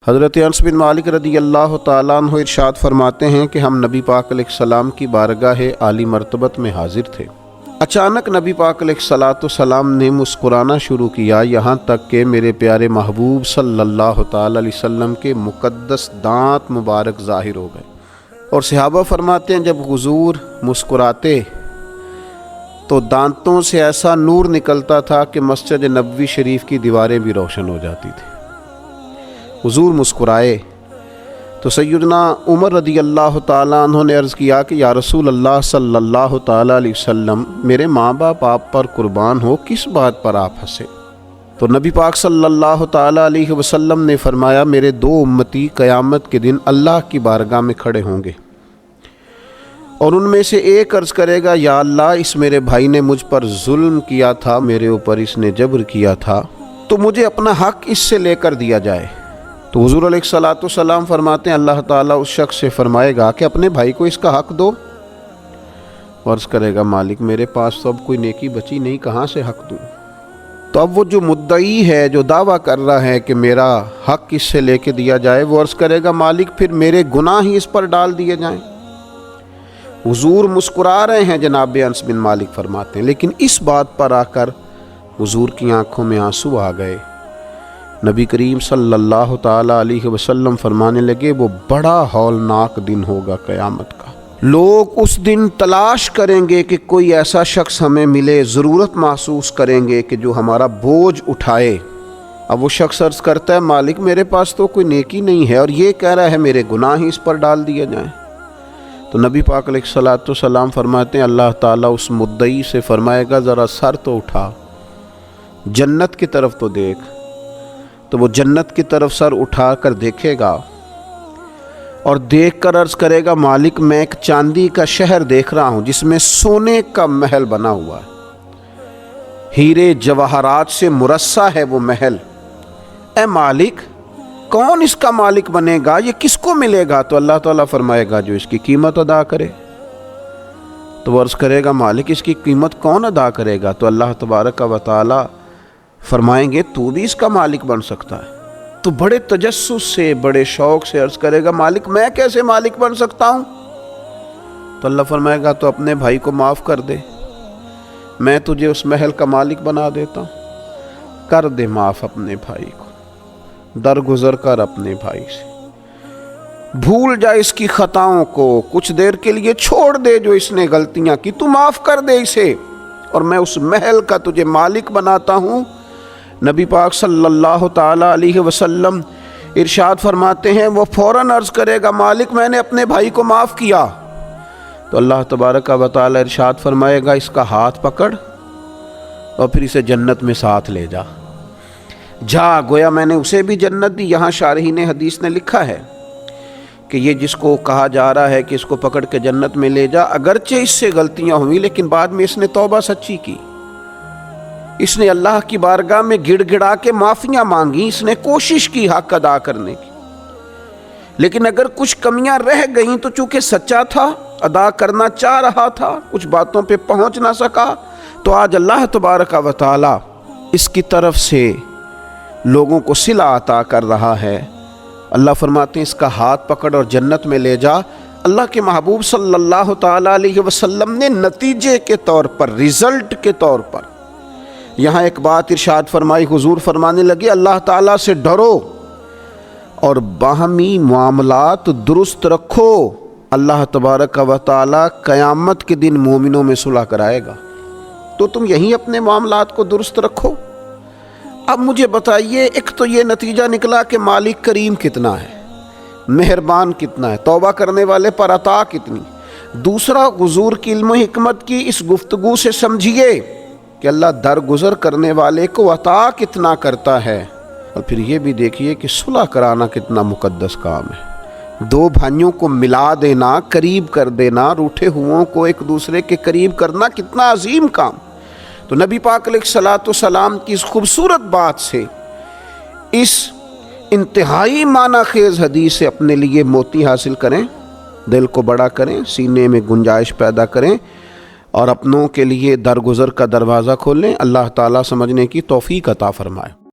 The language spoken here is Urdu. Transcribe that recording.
حضرت انس بن مالک رضی اللہ تعالیٰ عنہ ارشاد فرماتے ہیں کہ ہم نبی پاک علیہ السلام کی بارگاہ عالی مرتبت میں حاضر تھے۔ اچانک نبی پاک علیہ السلام نے مسکرانا شروع کیا، یہاں تک کہ میرے پیارے محبوب صلی اللہ تعالیٰ علیہ وسلم کے مقدس دانت مبارک ظاہر ہو گئے۔ اور صحابہ فرماتے ہیں جب حضور مسکراتے تو دانتوں سے ایسا نور نکلتا تھا کہ مسجد نبوی شریف کی دیواریں بھی روشن ہو جاتی تھیں۔ حضور مسکرائے تو سیدنا عمر رضی اللہ تعالیٰ عنہ نے عرض کیا کہ یا رسول اللہ صلی اللہ تعالیٰ علیہ وسلم، میرے ماں باپ آپ پر قربان ہو، کس بات پر آپ ہنسے؟ تو نبی پاک صلی اللہ تعالیٰ علیہ وسلم نے فرمایا، میرے دو امتی قیامت کے دن اللہ کی بارگاہ میں کھڑے ہوں گے اور ان میں سے ایک عرض کرے گا، یا اللہ، اس میرے بھائی نے مجھ پر ظلم کیا تھا، میرے اوپر اس نے جبر کیا تھا، تو مجھے اپنا حق اس سے لے کر دیا جائے۔ تو حضور علیہ السلام فرماتے ہیں اللہ تعالیٰ اس شخص سے فرمائے گا کہ اپنے بھائی کو اس کا حق دو۔ عرض کرے گا، مالک میرے پاس تو اب کوئی نیکی بچی نہیں، کہاں سے حق دوں؟ تو اب وہ جو مدعی ہے، جو دعویٰ کر رہا ہے کہ میرا حق اس سے لے کے دیا جائے، وہ عرض کرے گا، مالک پھر میرے گناہ ہی اس پر ڈال دیے جائیں۔ حضور مسکرا رہے ہیں، جناب انس بن مالک فرماتے ہیں، لیکن اس بات پر آ کر حضور کی آنکھوں میں آنسو آ گئے۔ نبی کریم صلی اللہ تعالیٰ علیہ وسلم فرمانے لگے، وہ بڑا ہولناک دن ہوگا قیامت کا۔ لوگ اس دن تلاش کریں گے کہ کوئی ایسا شخص ہمیں ملے، ضرورت محسوس کریں گے کہ جو ہمارا بوجھ اٹھائے۔ اب وہ شخص عرض کرتا ہے، مالک میرے پاس تو کوئی نیکی نہیں ہے، اور یہ کہہ رہا ہے میرے گناہ ہی اس پر ڈال دیے جائیں۔ تو نبی پاک علیہ السلام فرماتے ہیں اللہ تعالیٰ اس مدعی سے فرمائے گا، ذرا سر تو اٹھا، جنت کی طرف تو دیکھ۔ تو وہ جنت کی طرف سر اٹھا کر دیکھے گا اور دیکھ کر عرض کرے گا، مالک میں ایک چاندی کا شہر دیکھ رہا ہوں جس میں سونے کا محل بنا ہوا ہے، ہیرے جواہرات سے مرصع ہے وہ محل۔ اے مالک، کون اس کا مالک بنے گا؟ یہ کس کو ملے گا؟ تو اللہ تعالیٰ فرمائے گا، جو اس کی قیمت ادا کرے۔ تو وہ عرض کرے گا، مالک اس کی قیمت کون ادا کرے گا؟ تو اللہ تبارک و تعالیٰ فرمائیں گے، تو بھی اس کا مالک بن سکتا ہے۔ تو بڑے تجسس سے، بڑے شوق سے عرض کرے گا، مالک میں کیسے مالک بن سکتا ہوں؟ تو اللہ فرمائے گا، تو اپنے بھائی کو معاف کر دے، میں تجھے اس محل کا مالک بنا دیتا ہوں۔ کر دے معاف اپنے بھائی کو، درگزر کر اپنے بھائی سے، بھول جا اس کی خطاؤں کو، کچھ دیر کے لیے چھوڑ دے جو اس نے غلطیاں کی، تو معاف کر دے اسے، اور میں اس محل کا تجھے مالک بناتا ہوں۔ نبی پاک صلی اللہ تعالیٰ علیہ وسلم ارشاد فرماتے ہیں، وہ فوراً عرض کرے گا، مالک میں نے اپنے بھائی کو معاف کیا۔ تو اللہ تبارک و تعالیٰ ارشاد فرمائے گا، اس کا ہاتھ پکڑ اور پھر اسے جنت میں ساتھ لے جا۔ جا، گویا میں نے اسے بھی جنت دی۔ یہاں شارحین حدیث نے لکھا ہے کہ یہ جس کو کہا جا رہا ہے کہ اس کو پکڑ کے جنت میں لے جا، اگرچہ اس سے غلطیاں ہوئی لیکن بعد میں اس نے توبہ سچی کی، اس نے اللہ کی بارگاہ میں گڑ گڑا کے معافیاں مانگی، اس نے کوشش کی حق ادا کرنے کی۔ لیکن اگر کچھ کمیاں رہ گئیں تو چونکہ سچا تھا، ادا کرنا چاہ رہا تھا، کچھ باتوں پہ پہنچ نہ سکا، تو آج اللہ تبارک و تعالیٰ اس کی طرف سے لوگوں کو صلہ عطا کر رہا ہے۔ اللہ فرماتے ہیں، اس کا ہاتھ پکڑ اور جنت میں لے جا۔ اللہ کے محبوب صلی اللہ تعالیٰ علیہ وسلم نے نتیجے کے طور پر، رزلٹ کے طور پر یہاں ایک بات ارشاد فرمائی۔ حضور فرمانے لگے، اللہ تعالیٰ سے ڈرو اور باہمی معاملات درست رکھو، اللہ تبارک و تعالیٰ قیامت کے دن مومنوں میں صلح کرائے گا۔ تو تم یہیں اپنے معاملات کو درست رکھو۔ اب مجھے بتائیے، ایک تو یہ نتیجہ نکلا کہ مالک کریم کتنا ہے، مہربان کتنا ہے، توبہ کرنے والے پر عطا کتنی۔ دوسرا، حضور کی علم و حکمت کی اس گفتگو سے سمجھیے کہ اللہ درگزر کرنے والے کو عطا کتنا کرتا ہے۔ اور پھر یہ بھی دیکھیے کہ صلح کرانا کتنا مقدس کام ہے۔ دو بھائیوں کو ملا دینا، قریب کر دینا، روٹھے ہوں کو ایک دوسرے کے قریب کرنا کتنا عظیم کام۔ تو نبی پاک علیہ السلام کی اس خوبصورت بات سے، اس انتہائی معنی خیز حدیث سے اپنے لیے موتی حاصل کریں، دل کو بڑا کریں، سینے میں گنجائش پیدا کریں اور اپنوں کے لیے درگزر کا دروازہ کھولیں۔ اللہ تعالیٰ سمجھنے کی توفیق عطا فرمائے۔